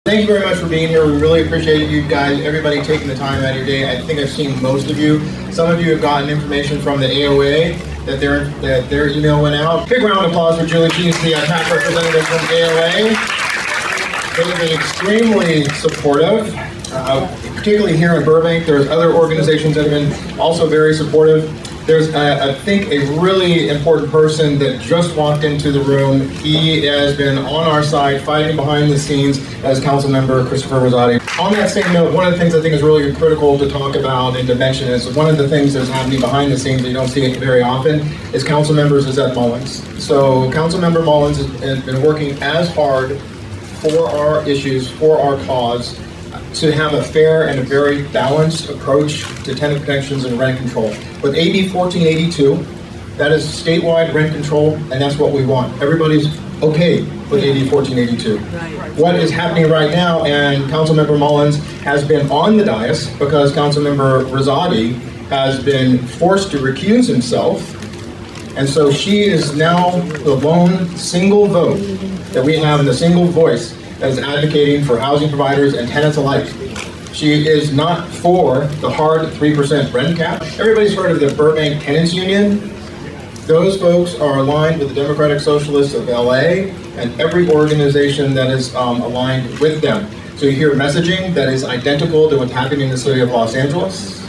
Thank you very much for being here. We really appreciate you guys, everybody taking the time out of your day. I think I've seen most of you. Some of you have gotten information from the AOA that their email went out. Big round of applause for Julie. She's the PAC representative from AOA. They've been extremely supportive, particularly here in Burbank. There's other organizations that have been also very supportive. There's, I think, a really important person that just walked into the room. He has been on our side, fighting behind the scenes as Councilmember Christopher Rosati. On that same note, one of the things I think is really critical to talk about and to mention is one of the things that's happening behind the scenes that you don't see it very often is Councilmember Zizette Mullins. So Councilmember Mullins has been working as hard for our issues, for our cause, to have a fair and a very balanced approach to tenant protections and rent control. With AB 1482, that is statewide rent control, and that's what we want. Everybody's okay with AB 1482. What is happening right now, and Councilmember Mullins has been on the dais because Councilmember Rosati has been forced to recuse himself, and so she is now the lone single vote that we have in the single voice that is advocating for housing providers and tenants alike. She is not for the hard 3% rent cap. Everybody's heard of the Burbank Tenants Union. Those folks are aligned with the Democratic Socialists of LA and every organization that is aligned with them. So you hear messaging that is identical to what's happening in the city of Los Angeles.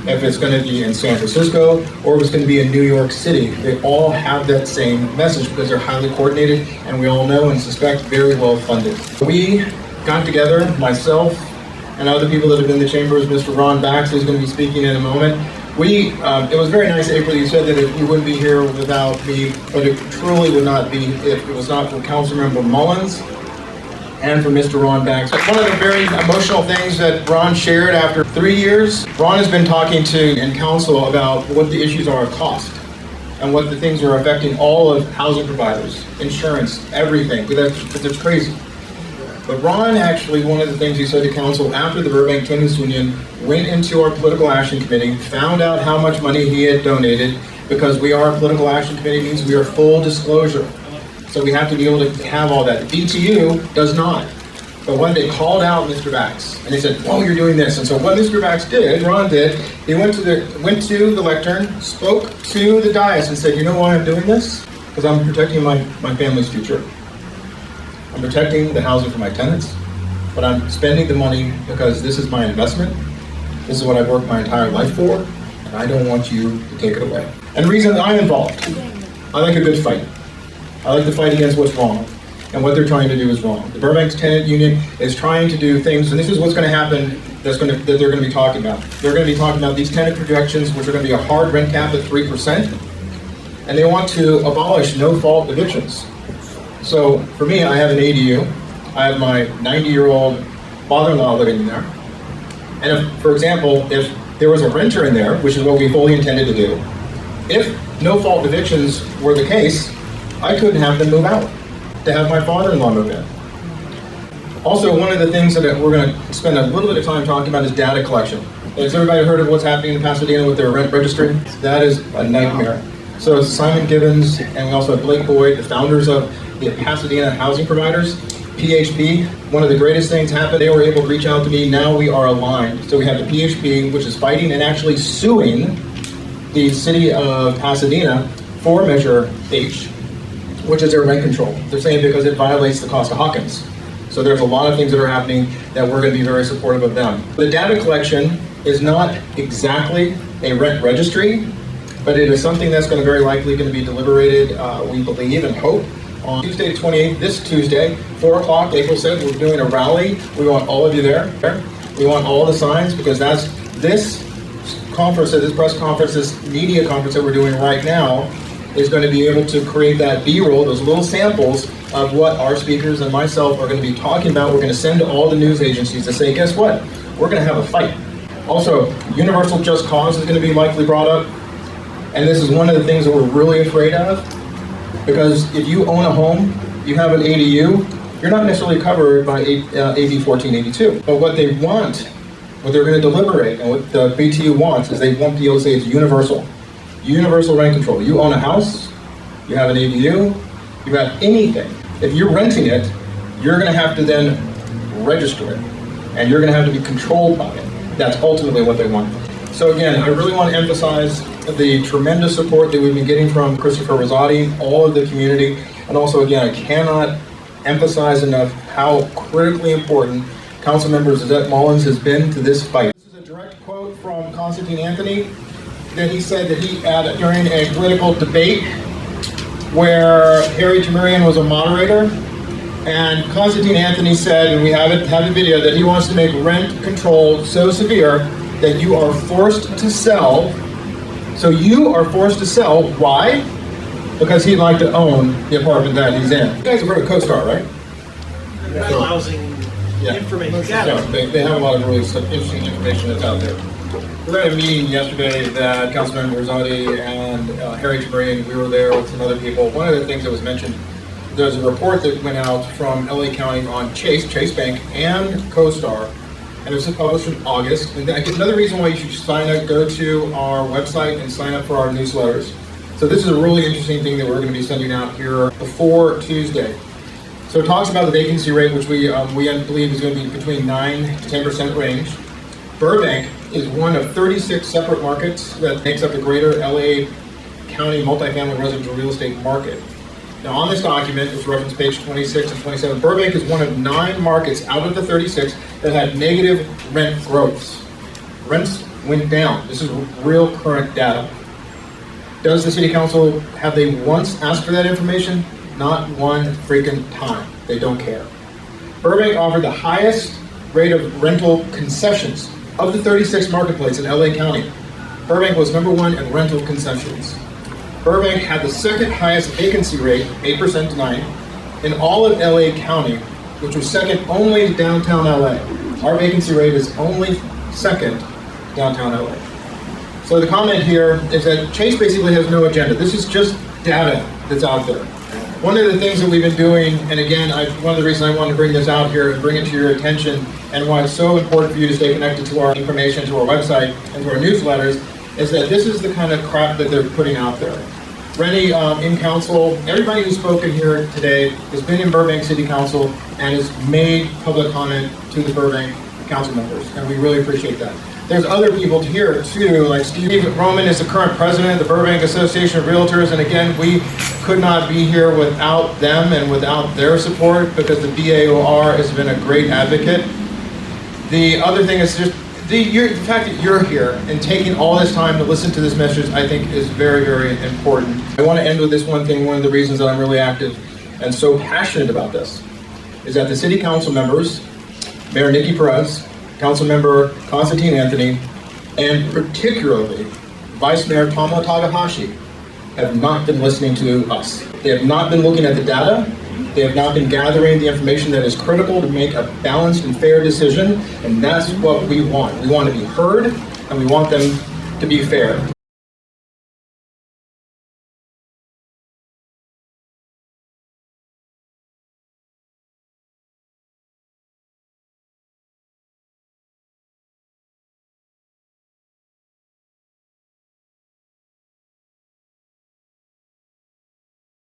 If it's going to be in San Francisco or if it's going to be in New York City, they all have that same message because they're highly coordinated and we all know and suspect very well funded. We got together, myself and other people that have been in the chambers, Mr. Ron Bax, who's going to be speaking in a moment. It was very nice, April, you said that we wouldn't be here without me, but it truly would not be if it was not for Councilmember Mullins and for Mr. Ron Bax. One of the very emotional things that Ron shared after 3 years, Ron has been talking to in council about what the issues are of cost and what the things are affecting all of housing providers, insurance, everything. That's crazy. But Ron actually, one of the things he said to council after the Burbank Tenants Union went into our political action committee, found out how much money he had donated, because we are a political action committee, means we are full disclosure. So we have to be able to have all that. The BTU does not. But when they called out Mr. Bax, and they said, "Oh, you're doing this," and so what Mr. Bax did, Ron did, he went to the lectern, spoke to the dais, and said, "You know why I'm doing this? Because I'm protecting my family's future. I'm protecting the housing for my tenants, but I'm spending the money because this is my investment. This is what I've worked my entire life for, and I don't want you to take it away." And the reason I'm involved, I like a good fight. I like to fight against what's wrong, and what they're trying to do is wrong. The Burbank Tenant Union is trying to do things, and this is what's going to happen that they're going to be talking about. They're going to be talking about these tenant projections, which are going to be a hard rent cap at 3%, and they want to abolish no-fault evictions. So for me, I have an ADU. I have my 90-year-old father-in-law living in there. And if, for example, if there was a renter in there, which is what we fully intended to do, if no-fault evictions were the case, I couldn't have them move out to have my father-in-law move in. Also, one of the things that we're going to spend a little bit of time talking about is data collection. Has everybody heard of what's happening in Pasadena with their rent registry? That is a nightmare. So Simon Gibbons, and we also have Blake Boyd, the founders of the Pasadena Housing Providers, PHP. One of the greatest things happened. They were able to reach out to me. Now we are aligned. So we have the PHP, which is fighting and actually suing the city of Pasadena for Measure H, which is their rent control. They're saying because it violates the cost of Hawkins. So there's a lot of things that are happening that we're going to be very supportive of them. The data collection is not exactly a rent registry, but it is something that's going to very likely going to be deliberated, we believe and hope, on Tuesday the 28th, this Tuesday, 4 o'clock, April said, we're doing a rally. We want all of you there. We want all the signs because that's this conference, this press conference, this media conference that we're doing right now is going to be able to create that B-roll, those little samples of what our speakers and myself are going to be talking about. We're going to send to all the news agencies to say, guess what? We're going to have a fight. Also, universal just cause is going to be likely brought up. And this is one of the things that we're really afraid of. Because if you own a home, you have an ADU, you're not necessarily covered by AB 1482. But what they want, what they're going to deliberate, and what the BTU wants, is they want to be able to say it's universal. Universal rent control. You own a house, you have an ADU, you have anything. If you're renting it, you're going to have to then register it. And you're going to have to be controlled by it. That's ultimately what they want. So again, I really want to emphasize the tremendous support that we've been getting from Christopher Rosati, all of the community, and also again, I cannot emphasize enough how critically important Councilmember Zizette Mullins has been to this fight. This is a direct quote from Constantine Anthony that he said that he had during a political debate where Harry Tamurian was a moderator, and Constantine Anthony said, and we have the video, that he wants to make rent control so severe that you are forced to sell. So you are forced to sell. Why? Because he'd like to own the apartment that he's in. You guys have heard of CoStar, right? Housing information. Yeah, they have a lot of really interesting information that's out there. We had a meeting yesterday that Councilmember Rosati and Harry Tamurian, we were there with some other people. One of the things that was mentioned, there's a report that went out from LA County on Chase Bank, and CoStar, and this was published in August. And another reason why you should sign up, go to our website and sign up for our newsletters. So this is a really interesting thing that we're going to be sending out here before Tuesday. So it talks about the vacancy rate, which we believe is going to be between 9 to 10% range. Burbank is one of 36 separate markets that makes up the greater LA County multifamily residential real estate market. Now on this document, which reference page 26 and 27, Burbank is one of 9 markets out of the 36 that had negative rent growths. Rents went down. This is real current data. Does the City Council, have they once asked for that information? Not one freaking time. They don't care. Burbank offered the highest rate of rental concessions of the 36 marketplaces in LA County. Burbank was number 1 in rental concessions. Burbank had the second highest vacancy rate, 8% to 9%, in all of LA County, which was second only to downtown LA. Our vacancy rate is only second downtown LA. So the comment here is that Chase basically has no agenda. This is just data that's out there. One of the things that we've been doing, and again, one of the reasons I wanted to bring this out here and bring it to your attention, and why it's so important for you to stay connected to our information, to our website, and to our newsletters, is that this is the kind of crap that they're putting out there. Rennie in council, everybody who's spoken here today has been in Burbank City Council and has made public comment to the Burbank council members, and we really appreciate that. There's other people here too, like Steve Roman is the current president of the Burbank Association of Realtors, and again, we could not be here without them and without their support, because the BAOR has been a great advocate. The other thing is just the fact that you're here and taking all this time to listen to this message, I think is very, very important. I want to end with this one thing. One of the reasons that I'm really active and so passionate about this is that the city council members, Mayor Nikki Perez, Council Member Constantine Anthony, and particularly Vice Mayor Tomo Takahashi, have not been listening to us. They have not been looking at the data. They have not been gathering the information that is critical to make a balanced and fair decision, and that's what we want. We want to be heard, and we want them to be fair.